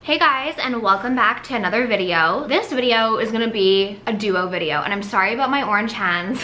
Hey guys, and welcome back to another video. This video is gonna be a duo video, and I'm sorry about my orange hands.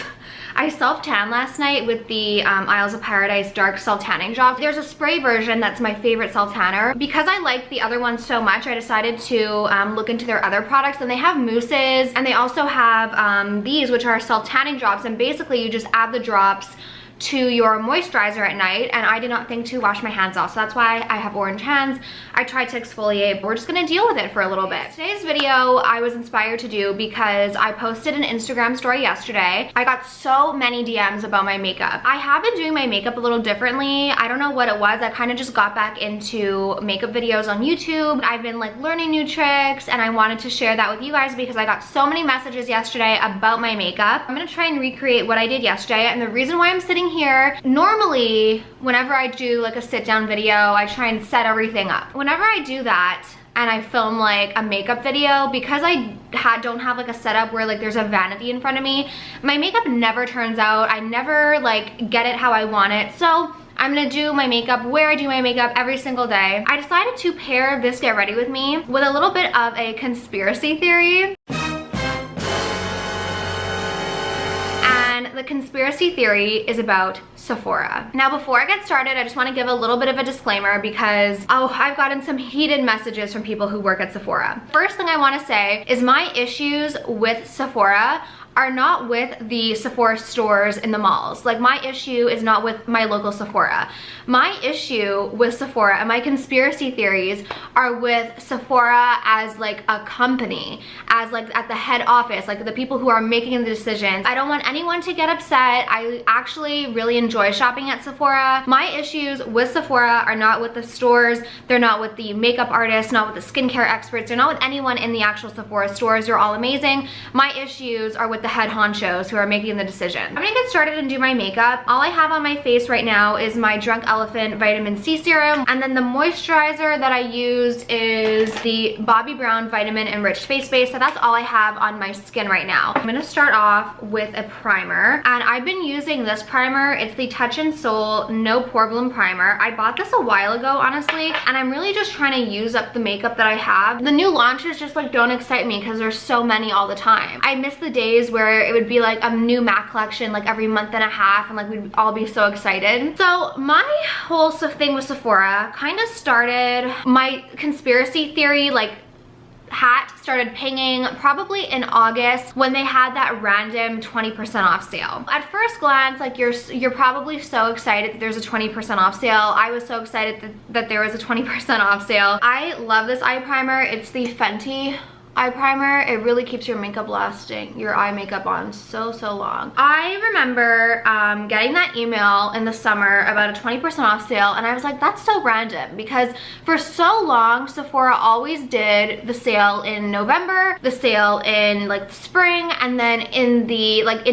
I self-tanned last night with the Isles of Paradise Dark Self-Tanning Job. There's a spray version that's my favorite self-tanner. Because I like the other ones so much, I decided to look into their other products, and they have mousses, and they also have these, which are self-tanning drops, and basically you just add the drops to your moisturizer at night, and I did not think to wash my hands off, so that's why I have orange hands. I tried to exfoliate, but we're just gonna deal with it for a little bit. Today's video I was inspired to do because I posted an Instagram story yesterday. I got so many DMs about my makeup. I have been doing my makeup a little differently. I don't know what it was. I kind of just got back into makeup videos on YouTube. I've been like learning new tricks, and I wanted to share that with you guys because I got so many messages yesterday about my makeup. I'm gonna try and recreate what I did yesterday, and the reason why I'm sitting here, normally whenever I do like a sit down video, I try and set everything up. Whenever I do that and I film like a makeup video, because I don't have like a setup where like there's a vanity in front of me, my makeup never turns out. I never like get it how I want it. So I'm gonna do my makeup where I do my makeup every single day. I decided to pair this Get Ready With Me with a little bit of a conspiracy theory. The conspiracy theory is about Sephora. Now, before I get started, I just want to give a little bit of a disclaimer because I've gotten some heated messages from people who work at Sephora. First thing I want to say is my issues with Sephora are not with the Sephora stores in the malls. Like, my issue is not with my local Sephora. My issue with Sephora and my conspiracy theories are with Sephora as like a company, as like at the head office, like the people who are making the decisions. I don't want anyone to get upset. I actually really enjoy shopping at Sephora. My issues with Sephora are not with the stores. They're not with the makeup artists, not with the skincare experts. They're not with anyone in the actual Sephora stores. You're all amazing. My issues are with the head honchos who are making the decision. I'm gonna get started and do my makeup. All I have on my face right now is my Drunk Elephant Vitamin C Serum, and then the moisturizer that I use is the Bobbi Brown Vitamin Enriched Face Base. So that's all I have on my skin right now. I'm gonna start off with a primer, and I've been using this primer. It's the Touch in Sol No Problem Primer. I bought this a while ago, honestly, and I'm really just trying to use up the makeup that I have. The new launches just like don't excite me because there's so many all the time. I miss the days where it would be like a new MAC collection like every month and a half, and like we'd all be so excited. So my whole thing with Sephora kind of started, my conspiracy theory like hat started pinging probably in August when they had that random 20% off sale. At first glance, like you're probably so excited that there's a 20% off sale. I was so excited that there was a 20% off sale. I love this eye primer. It's the Fenty eye primer. It really keeps your makeup lasting, your eye makeup on so long. I remember getting that email in the summer about a 20% off sale, and I was like, that's so random, because for so long Sephora always did the sale in November, the sale in like the spring, and then in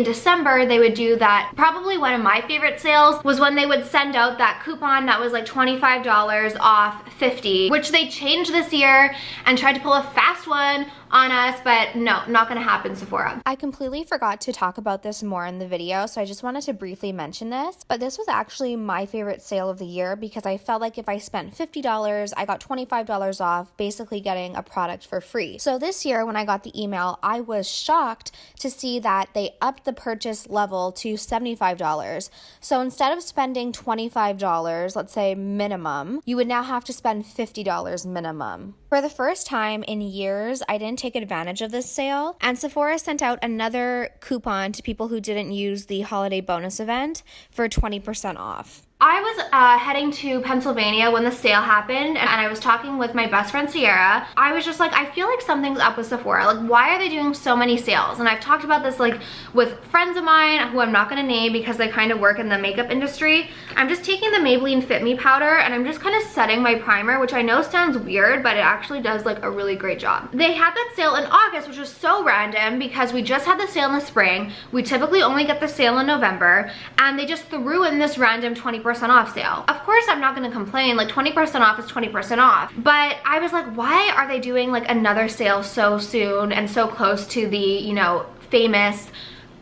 December they would do that. Probably one of my favorite sales was when they would send out that coupon that was like $25 off 50, which they changed this year and tried to pull a fast one on us, but no, not gonna happen, Sephora. I completely forgot to talk about this more in the video, so I just wanted to briefly mention this, but this was actually my favorite sale of the year because I felt like if I spent $50, I got $25 off, basically getting a product for free. So this year when I got the email, I was shocked to see that they upped the purchase level to $75. So instead of spending $25, let's say minimum, you would now have to spend $50 minimum. For the first time in years, I didn't take advantage of this sale, and Sephora sent out another coupon to people who didn't use the holiday bonus event for 20% off. I was heading to Pennsylvania when the sale happened, and I was talking with my best friend Sierra. I was just like, I feel like something's up with Sephora. Like, why are they doing so many sales? And I've talked about this like with friends of mine who I'm not gonna name because they kind of work in the makeup industry. I'm just taking the Maybelline Fit Me powder, and I'm just kind of setting my primer, which I know sounds weird, but it actually does like a really great job. They had that sale in August, which was so random because we just had the sale in the spring. We typically only get the sale in November, and they just threw in this random 20% off sale. Of course, I'm not gonna complain, like 20% off is 20% off, but I was like, why are they doing like another sale so soon and so close to the, you know, famous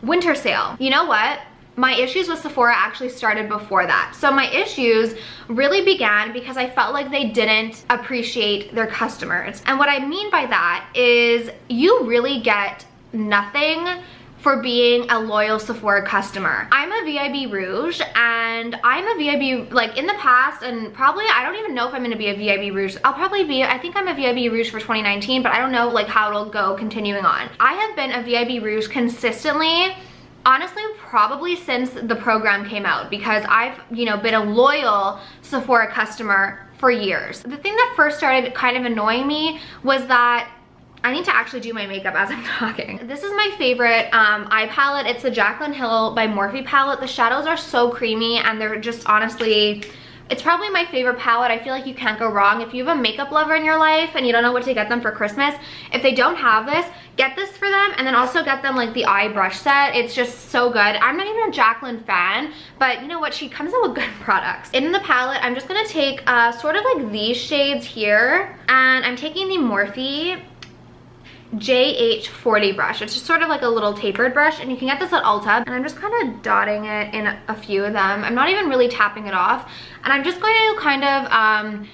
winter sale? You know what? my issues with Sephora actually started before that. So my issues really began because I felt like they didn't appreciate their customers. And what I mean by that is you really get nothing for being a loyal Sephora customer. I'm a VIB Rouge, and I'm a VIB, like in the past, and probably, I don't even know if I'm gonna be a VIB Rouge. I'll probably be, I think I'm a VIB Rouge for 2019, but I don't know like how it'll go continuing on. I have been a VIB Rouge consistently, honestly, probably since the program came out, because I've, you know, been a loyal Sephora customer for years. The thing that first started kind of annoying me was that I need to actually do my makeup as I'm talking. This is my favorite eye palette. It's the Jaclyn Hill by Morphe palette. The shadows are so creamy, and they're just honestly, it's probably my favorite palette. I feel like you can't go wrong. If you have a makeup lover in your life and you don't know what to get them for Christmas, if they don't have this, get this for them, and then also get them like the eye brush set. It's just so good. I'm not even a Jaclyn fan, but you know what? She comes in with good products. In the palette, I'm just gonna take sort of like these shades here, and I'm taking the Morphe JH40 brush. It's just sort of like a little tapered brush, and you can get this at Ulta, and I'm just kind of dotting it in a few of them. I'm not even really tapping it off, and I'm just going to kind of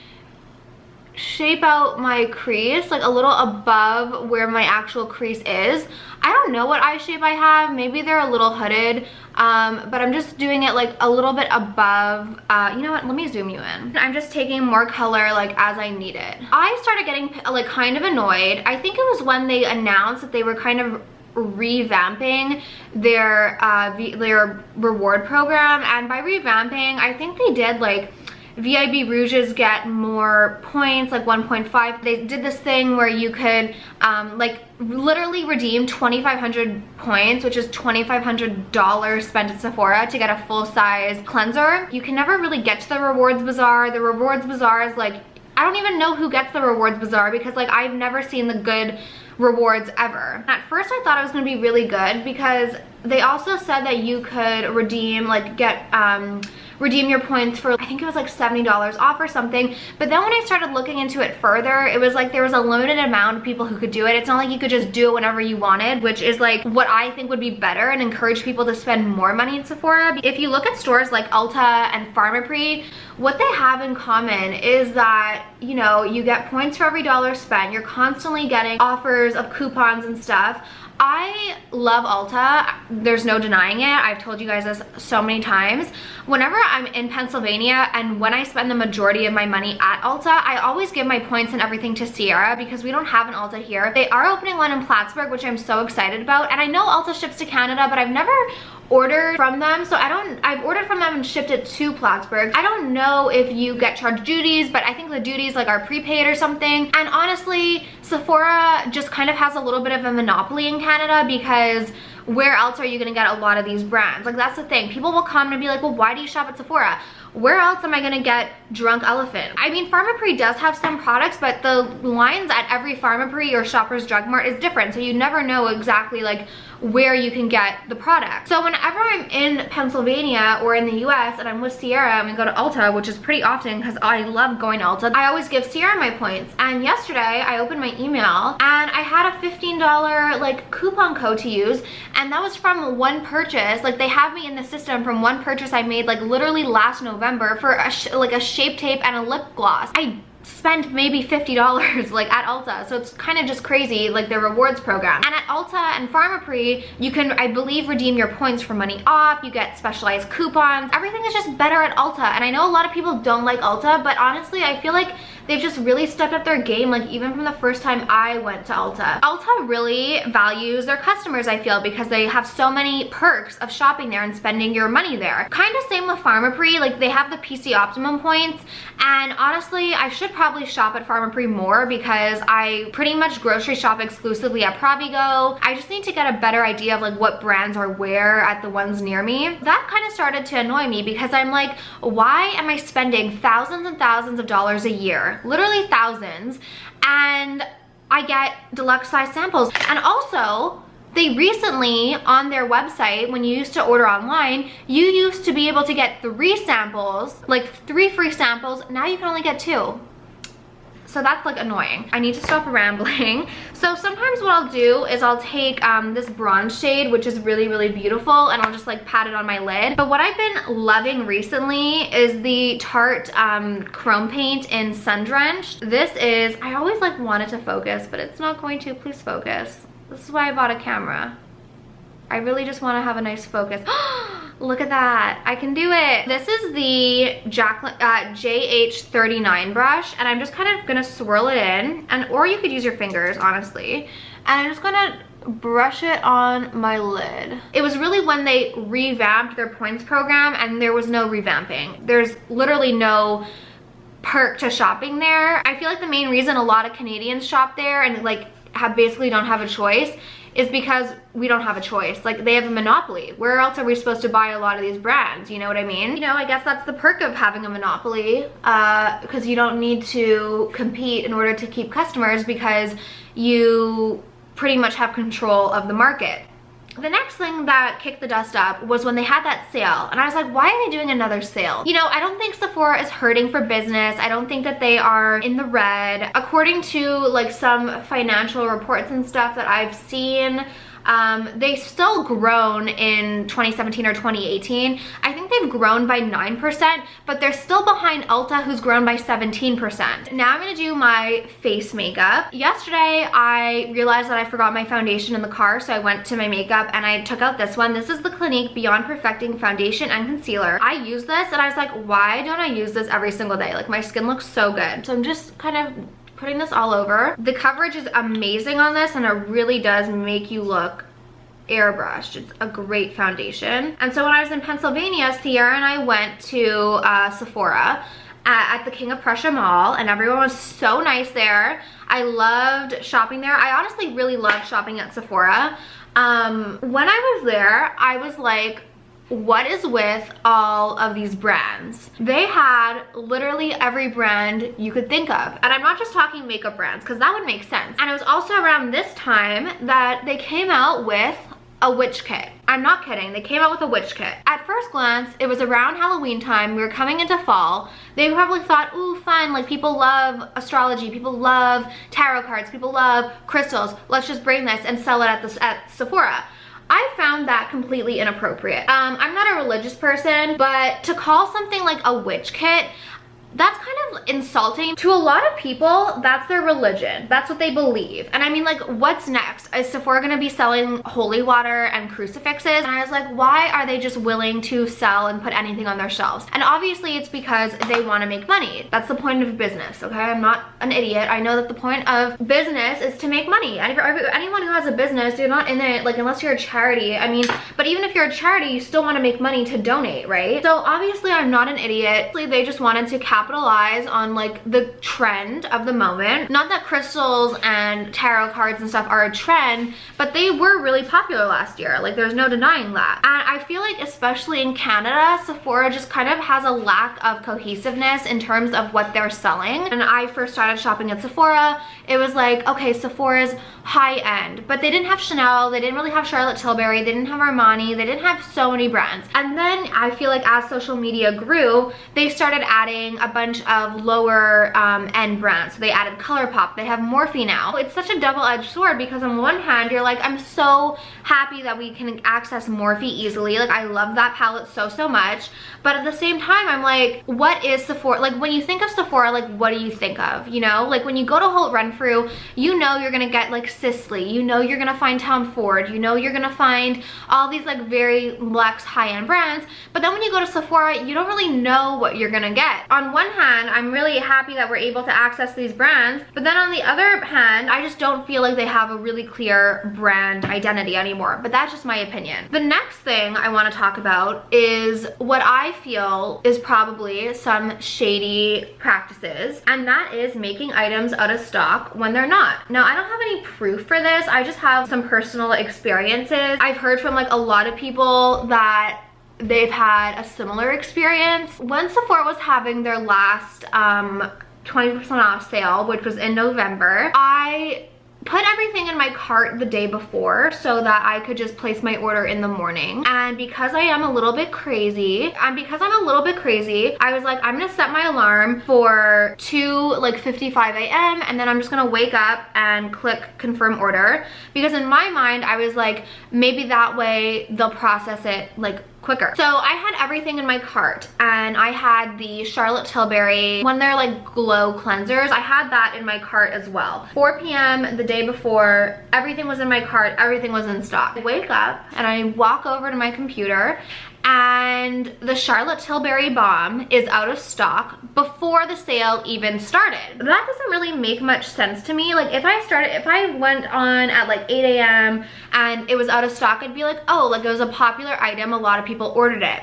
shape out my crease like a little above where my actual crease is. I don't know what eye shape I have. Maybe they're a little hooded, but I'm just doing it like a little bit above. You know what, let me zoom you in. I'm just taking more color like as I need it. I started getting like kind of annoyed. I think it was when they announced that they were kind of revamping their reward program, and by revamping, I think they did like VIB Rouges get more points, like 1.5. They did this thing where you could like literally redeem 2,500 points, which is $2,500 spent at Sephora to get a full-size cleanser. You can never really get to the Rewards Bazaar. The Rewards Bazaar is like, I don't even know who gets the Rewards Bazaar, because like I've never seen the good rewards ever. At first I thought it was gonna be really good, because they also said that you could redeem, like redeem your points for, I think it was like $70 off or something. But then when I started looking into it further, it was like there was a limited amount of people who could do it. It's not like you could just do it whenever you wanted, which is like what I think would be better and encourage people to spend more money at Sephora. If you look at stores like Ulta and Pharmaprix, what they have in common is that, you know, you get points for every dollar spent. You're constantly getting offers of coupons and stuff. I love Ulta, there's no denying it. I've told you guys this so many times. Whenever I'm in Pennsylvania and when I spend the majority of my money at Ulta, I always give my points and everything to Sierra, because we don't have an Ulta here. They are opening one in Plattsburgh, which I'm so excited about. And I know Ulta ships to Canada, but I've never ordered from them, so I've ordered from them and shipped it to Plattsburgh. I don't know if you get charged duties, but I think the duties like are prepaid or something. And honestly, Sephora just kind of has a little bit of a monopoly in Canada, because where else are you gonna get a lot of these brands? Like, that's the thing. People will come and be like, well, why do you shop at Sephora? Where else am I gonna get Drunk Elephant? I mean, Pharmaprix does have some products, but the lines at every Pharmaprix or Shoppers Drug Mart is different, so you never know exactly like where you can get the product. So whenever I'm in Pennsylvania or in the US and I'm with Sierra and we go to Ulta, which is pretty often because I love going to Ulta, I always give Sierra my points. And yesterday I opened my email and I had a $15 like coupon code to use, and that was from one purchase. Like, they have me in the system from one purchase I made like literally last November for like a Shape Tape and a lip gloss. I spent maybe $50 like at Ulta, so it's kind of just crazy, like their rewards program. And at Ulta and Pharmaprix, you can, I believe, redeem your points for money off. You get specialized coupons. Everything is just better at Ulta, and I know a lot of people don't like Ulta, but honestly I feel like they've just really stepped up their game, like even from the first time I went to Ulta. Ulta really values their customers, I feel, because they have so many perks of shopping there and spending your money there. Kind of same with Pharmaprix, like they have the PC Optimum points, and honestly I should probably shop at Pharmaprix more because I pretty much grocery shop exclusively at Provigo. I just need to get a better idea of like what brands are where at the ones near me. That kind of started to annoy me because I'm like, why am I spending thousands and thousands of dollars a year? Literally thousands, and I get deluxe size samples. And also, they recently on their website, when you used to order online, you used to be able to get 3 samples, like 3 free samples. Now you can only get 2. So that's like annoying. I need to stop rambling. So sometimes what I'll do is I'll take this bronze shade, which is really, really beautiful, and I'll just like pat it on my lid. But what I've been loving recently is the Tarte Chrome Paint in Sun Drenched. This is, I always like wanted to focus, but it's not going to. Please focus. This is why I bought a camera. I really just want to have a nice focus. Look at that. I can do it. This is the JH39 brush, and I'm just kind of gonna swirl it in, or you could use your fingers, honestly. And I'm just gonna brush it on my lid. It was really when they revamped their points program, and there was no revamping. There's literally no perk to shopping there. I feel like the main reason a lot of Canadians shop there and like basically don't have a choice is because we don't have a choice. Like, they have a monopoly. Where else are we supposed to buy a lot of these brands? You know what I mean? You know, I guess that's the perk of having a monopoly, because you don't need to compete in order to keep customers, because you pretty much have control of the market. The next thing that kicked the dust up was when they had that sale, and I was like, why are they doing another sale? You know, I don't think Sephora is hurting for business. I don't think that they are in the red. According to like some financial reports and stuff that I've seen, they've still grown in 2017 or 2018. I think they've grown by 9%, but they're still behind Ulta, who's grown by 17%. Now I'm gonna do my face makeup. Yesterday, I realized that I forgot my foundation in the car, so I went to my makeup and I took out this one. This is the Clinique Beyond Perfecting Foundation and Concealer. I use this and I was like, why don't I use this every single day? Like, my skin looks so good. So I'm just kind of putting this all over. The coverage is amazing on this, and it really does make you look airbrushed. It's a great foundation. And so when I was in Pennsylvania, Sierra and I went to Sephora at the King of Prussia Mall, and everyone was so nice there. I loved shopping there. I honestly really loved shopping at Sephora. When I was there, I was like, what is with all of these brands? They had literally every brand you could think of. And I'm not just talking makeup brands, because that would make sense. And it was also around this time that they came out with a witch kit. I'm not kidding, they came out with a witch kit. At first glance, it was around Halloween time, we were coming into fall. They probably thought, ooh, fun, like people love astrology, people love tarot cards, people love crystals, let's just bring this and sell it at Sephora. I found that completely inappropriate. I'm not a religious person, but to call something like a witch kit, that's kind of insulting. To a lot of people, that's their religion. That's what they believe. And I mean, like, what's next? Is Sephora gonna be selling holy water and crucifixes? And I was like, why are they just willing to sell and put anything on their shelves? And obviously it's because they wanna make money. That's the point of business, okay? I'm not an idiot. I know that the point of business is to make money. And for anyone who has a business, you're not in it, like, unless you're a charity. I mean, but even if you're a charity, you still wanna make money to donate, right? So obviously I'm not an idiot. They just wanted to capitalize on like the trend of the moment. Not that crystals and tarot cards and stuff are a trend, but they were really popular last year. Like, there's no denying that. And I feel like, especially in Canada, Sephora just kind of has a lack of cohesiveness in terms of what they're selling. And I first started shopping at Sephora, it was like, okay, Sephora's high end, but they didn't have Chanel, they didn't really have Charlotte Tilbury, they didn't have Armani, they didn't have so many brands. And then I feel like as social media grew, they started adding a bunch of lower end brands. So they added ColourPop, they have Morphe now. It's such a double-edged sword, because on one hand, you're like, I'm so happy that we can access Morphe easily. Like, I love that palette so much. But at the same time, I'm like, what is Sephora? Like, when you think of Sephora, like, what do you think of? You know, like when you go to Holt Renfrew, you know you're gonna get like Sisley, you know you're gonna find Tom Ford, you know you're gonna find all these like very luxe high-end brands. But then when you go to Sephora, you don't really know what you're gonna get. On one hand, I'm really happy that we're able to access these brands, but then on the other hand, I just don't feel like they have a really clear brand identity anymore. But that's just my opinion. The next thing I want to talk about is what I feel is probably some shady practices, and that is making items out of stock when they're not. Now, I don't have any proof for this, I just have some personal experiences. I've heard from like a lot of people that they've had a similar experience. When Sephora was having their last 20% off sale, which was in November, I put everything in my cart the day before so that I could just place my order in the morning. And because I am a little bit crazy, I was like, I'm gonna set my alarm for 2:55 a.m. and then I'm just gonna wake up and click confirm order, because in my mind I was like, maybe that way they'll process it like quicker. So I had everything in my cart, and I had the Charlotte Tilbury, one of their like glow cleansers. I had that in my cart as well. 4 p.m. the day before, everything was in my cart, everything was in stock. I wake up and I walk over to my computer, and the Charlotte Tilbury Balm is out of stock before the sale even started. That doesn't really make much sense to me. Like if I went on at like 8 a.m. and it was out of stock, I'd be like, oh, like it was a popular item, a lot of people ordered it.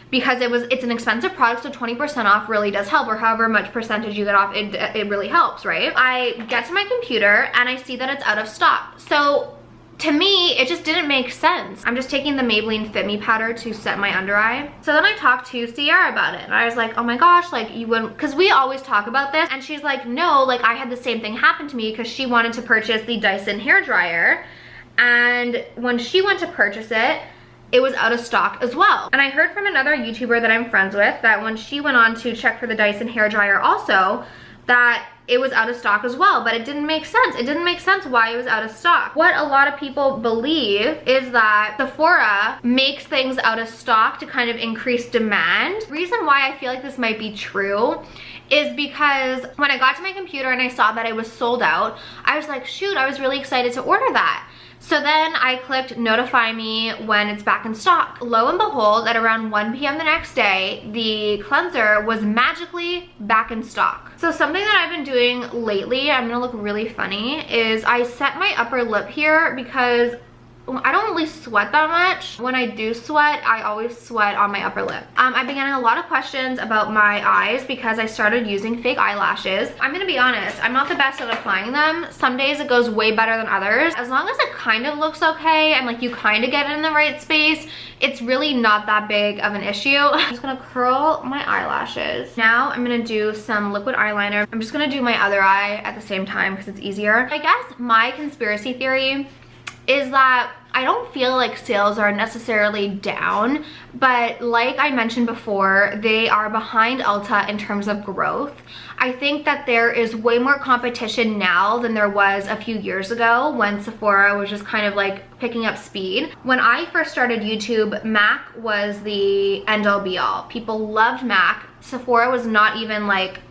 Because it's an expensive product, so 20% off really does help, or however much percentage you get off, it really helps, right? I get to my computer and I see that it's out of stock. So to me, it just didn't make sense. I'm just taking the Maybelline Fit Me powder to set my under eye. So then I talked to Sierra about it, and I was like, oh my gosh, like you wouldn't, because we always talk about this, and she's like, no, like I had the same thing happen to me, because she wanted to purchase the Dyson hairdryer, and when she went to purchase it, it was out of stock as well. And I heard from another YouTuber that I'm friends with that when she went on to check for the Dyson hairdryer also, that it was out of stock as well, but it didn't make sense. It didn't make sense why it was out of stock. What a lot of people believe is that Sephora makes things out of stock to kind of increase demand. The reason why I feel like this might be true is because when I got to my computer and I saw that it was sold out, I was like, shoot, I was really excited to order that. So then I clicked notify me when it's back in stock. Lo and behold, at around 1 p.m. the next day, the cleanser was magically back in stock. So something that I've been doing lately, I'm gonna look really funny, is I set my upper lip here because I don't really sweat that much. When I do sweat, I always sweat on my upper lip. I've been getting a lot of questions about my eyes because I started using fake eyelashes. I'm gonna be honest, I'm not the best at applying them. Some days it goes way better than others. As long as it kind of looks okay and like you kind of get it in the right space, it's really not that big of an issue. I'm just gonna curl my eyelashes. Now I'm gonna do some liquid eyeliner. I'm just gonna do my other eye at the same time because it's easier. I guess my conspiracy theory is that I don't feel like sales are necessarily down, but like I mentioned before, they are behind Ulta in terms of growth. I think that there is way more competition now than there was a few years ago when Sephora was just kind of like picking up speed. When I first started YouTube, MAC was the end-all be-all. People loved MAC. Sephora was not even like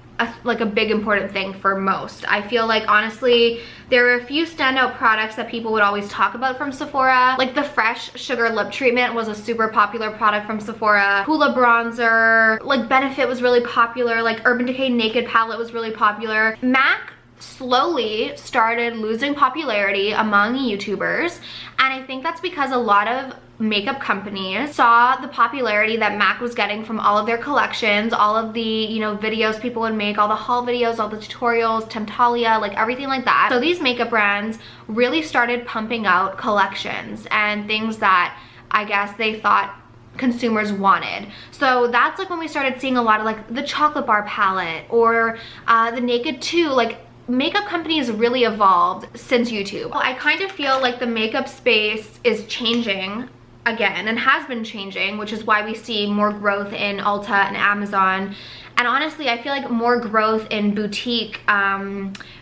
a big important thing for most. I feel like honestly there were a few standout products that people would always talk about from Sephora, like the Fresh Sugar Lip Treatment was a super popular product from Sephora, Hoola Bronzer, like Benefit was really popular, like Urban Decay Naked Palette was really popular. MAC slowly started losing popularity among YouTubers, and I think that's because a lot of makeup companies saw the popularity that MAC was getting from all of their collections, all of the, you know, videos people would make, all the haul videos, all the tutorials, Temptalia, like everything like that. So these makeup brands really started pumping out collections and things that I guess they thought consumers wanted. So that's like when we started seeing a lot of like the chocolate bar palette or the Naked 2, like makeup companies really evolved since YouTube. I kind of feel like the makeup space is changing again and has been changing, which is why we see more growth in Ulta and Amazon. And honestly, I feel like more growth in boutique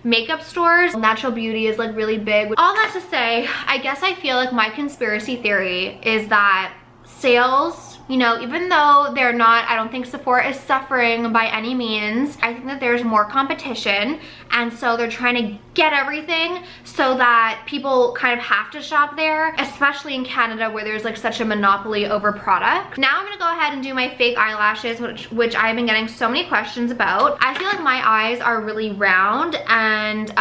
makeup stores. Natural beauty is like really big. All that to say, I guess I feel like my conspiracy theory is that sales, you know, even though they're not, I don't think Sephora is suffering by any means. I think that there's more competition, and so they're trying to get everything so that people kind of have to shop there, especially in Canada where there's like such a monopoly over product. Now I'm gonna go ahead and do my fake eyelashes, which I've been getting so many questions about. I feel like my eyes are really round, and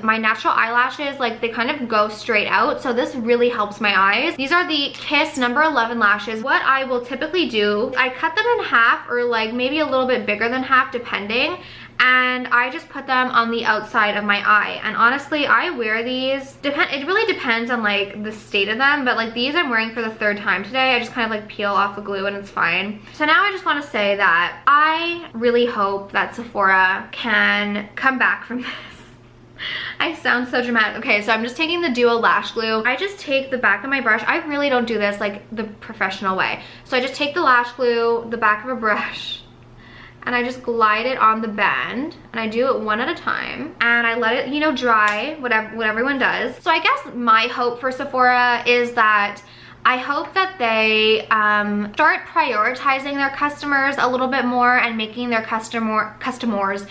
my natural eyelashes, like they kind of go straight out, so this really helps my eyes. These are the Kiss number 11 lashes. What I will typically do, I cut them in half or like maybe a little bit bigger than half depending, and I just put them on the outside of my eye. And honestly, I wear these, it really depends on like the state of them, but like these I'm wearing for the 3rd time today. I just kind of like peel off the glue and it's fine. So now I just want to say that I really hope that Sephora can come back from this. I sound so dramatic. Okay, so I'm just taking the Duo Lash Glue. I just take the back of my brush. I really don't do this like the professional way. So I just take the lash glue, the back of a brush, and I just glide it on the bend, and I do it one at a time, and I let it, you know, dry, what everyone does. So I guess my hope for Sephora is that I hope that they start prioritizing their customers a little bit more and making their customers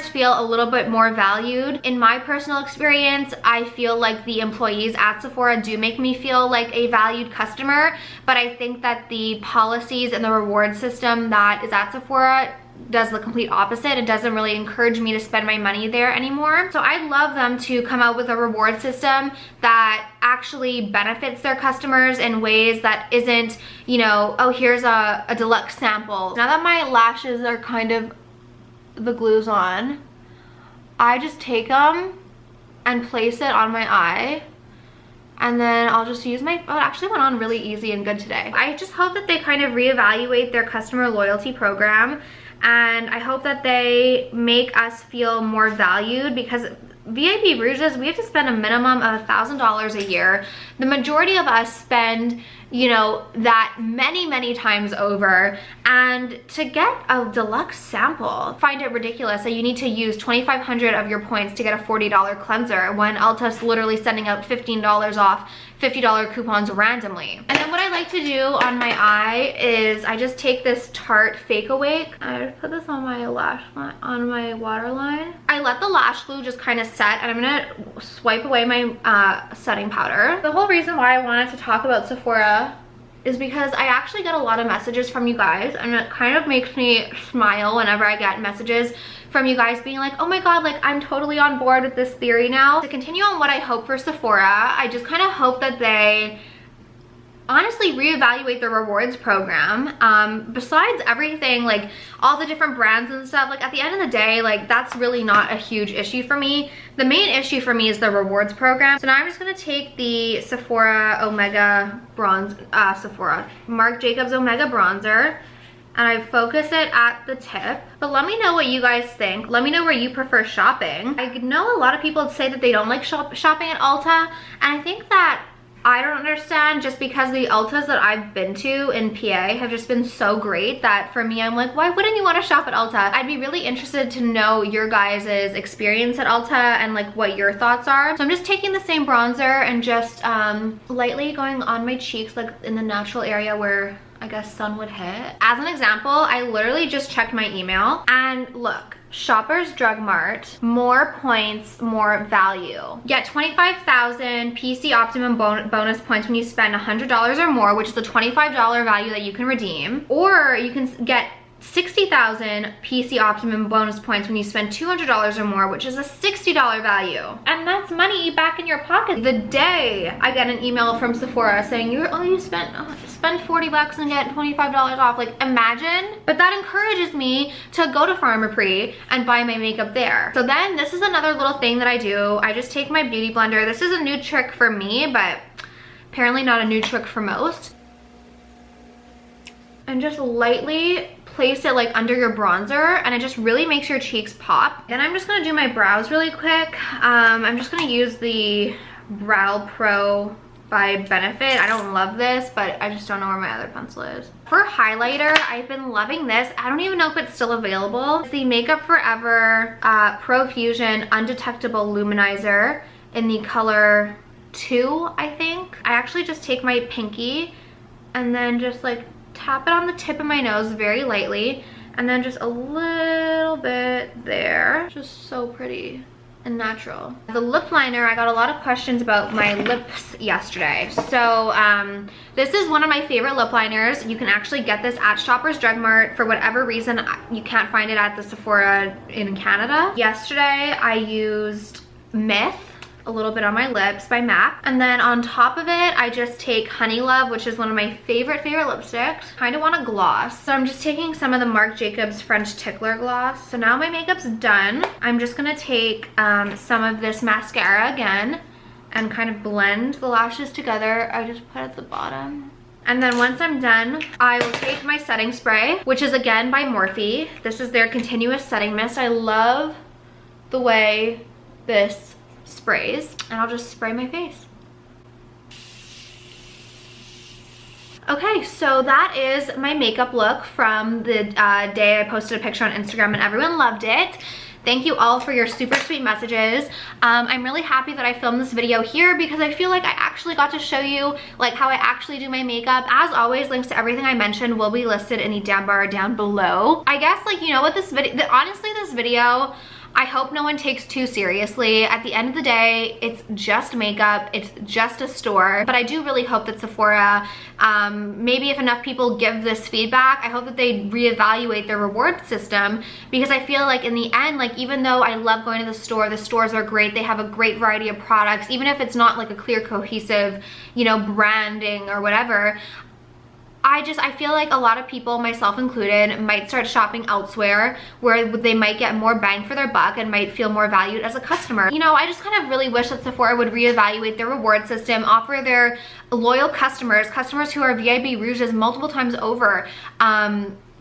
feel a little bit more valued. In my personal experience, I feel like the employees at Sephora do make me feel like a valued customer, but I think that the policies and the reward system that is at Sephora does the complete opposite. It doesn't really encourage me to spend my money there anymore. So I'd love them to come out with a reward system that actually benefits their customers in ways that isn't, you know, oh, here's a deluxe sample. Now that my lashes are kind of, the glue's on, I just take them and place it on my eye, and then I'll just use my, oh, it actually went on really easy and good today. I just hope that they kind of reevaluate their customer loyalty program, and I hope that they make us feel more valued, because VIP Rouges, we have to spend a minimum of $1,000 a year. The majority of us spend, you know, that many times over, and to get a deluxe sample, find it ridiculous that you need to use 2,500 of your points to get a $40 cleanser when Ulta's literally sending out $15 off $50 coupons randomly. And then what I like to do on my eye is I just take this Tarte Fake Awake. I just put this on my lash line, on my waterline. I let the lash glue just kind of set, and I'm gonna swipe away my setting powder. The whole reason why I wanted to talk about Sephora is because I actually get a lot of messages from you guys, and it kind of makes me smile whenever I get messages from you guys being like, oh my god, like I'm totally on board with this theory now. To continue on what I hope for Sephora, I just kind of hope that they honestly reevaluate their rewards program. Besides everything, like all the different brands and stuff, like at the end of the day, like that's really not a huge issue for me. The main issue for me is the rewards program. So now I'm just gonna take the Sephora Omega Bronze, Marc Jacobs Omega Bronzer, and I focus it at the tip. But let me know what you guys think. Let me know where you prefer shopping. I know a lot of people say that they don't like shopping at Ulta, and I think that I don't understand, just because the Ultas that I've been to in PA have just been so great that for me, I'm like, why wouldn't you want to shop at Ulta? I'd be really interested to know your guys' experience at Ulta and like what your thoughts are. So I'm just taking the same bronzer and just lightly going on my cheeks, like in the natural area where I guess sun would hit. As an example, I literally just checked my email, and look, Shoppers Drug Mart, more points, more value. Get 25,000 PC Optimum bonus points when you spend $100 or more, which is a $25 value that you can redeem. Or you can get 60,000 PC Optimum bonus points when you spend $200 or more, which is a $60 value. And that's money back in your pocket. The day I get an email from Sephora saying, you spend 40 bucks and get $25 off, like imagine. But that encourages me to go to Pharmaprix and buy my makeup there. So then this is another little thing that I do. I just take my beauty blender. This is a new trick for me, but apparently not a new trick for most. And just lightly place it like under your bronzer, and it just really makes your cheeks pop. Then I'm just gonna do my brows really quick. I'm just gonna use the Brow Pro by Benefit. I don't love this, but I just don't know where my other pencil is. For highlighter, I've been loving this. I don't even know if it's still available. It's the Makeup Forever Pro Fusion Undetectable Luminizer in the color 2, I think. I actually just take my pinky and then just like tap it on the tip of my nose very lightly, and then just a little bit there. Just so pretty and natural. The lip liner, I got a lot of questions about my lips yesterday. So this is one of my favorite lip liners. You can actually get this at Shoppers Drug Mart. For whatever reason, you can't find it at the Sephora in Canada. Yesterday, I used Myth, a little bit on my lips by MAC, and then on top of it I just take Honey Love, which is one of my favorite lipsticks. Kind of want a gloss, so I'm just taking some of the Marc Jacobs French Tickler gloss. So now my makeup's done. I'm just gonna take some of this mascara again and kind of blend the lashes together. I just put it at the bottom. And then once I'm done, I will take my setting spray, which is again by Morphe. This is their Continuous Setting Mist. I love the way this sprays, and I'll just spray my face. Okay, so that is my makeup look from the day I posted a picture on Instagram and everyone loved it. Thank you all for your super sweet messages. I'm really happy that I filmed this video here because I feel like I actually got to show you like how I actually do my makeup. As always, links to everything I mentioned will be listed in the down bar down below. I guess, like, you know what, this video, honestly, this video, I hope no one takes too seriously. At the end of the day, it's just makeup, it's just a store, but I do really hope that Sephora, maybe if enough people give this feedback, I hope that they reevaluate their reward system, because I feel like in the end, like, even though I love going to the stores are great, they have a great variety of products, even if it's not like a clear, cohesive, you know, branding or whatever, I feel like a lot of people, myself included, might start shopping elsewhere where they might get more bang for their buck and might feel more valued as a customer. You know, I just kind of really wish that Sephora would reevaluate their reward system, offer their loyal customers who are VIB Rouges multiple times over,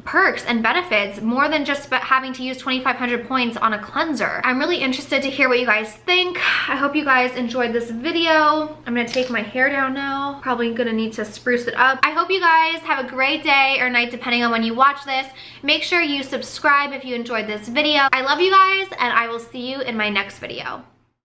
perks and benefits more than just having to use 2,500 points on a cleanser. I'm really interested to hear what you guys think. I hope you guys enjoyed this video. I'm gonna take my hair down now. Probably gonna need to spruce it up. I hope you guys have a great day or night depending on when you watch this. Make sure you subscribe if you enjoyed this video. I love you guys, and I will see you in my next video.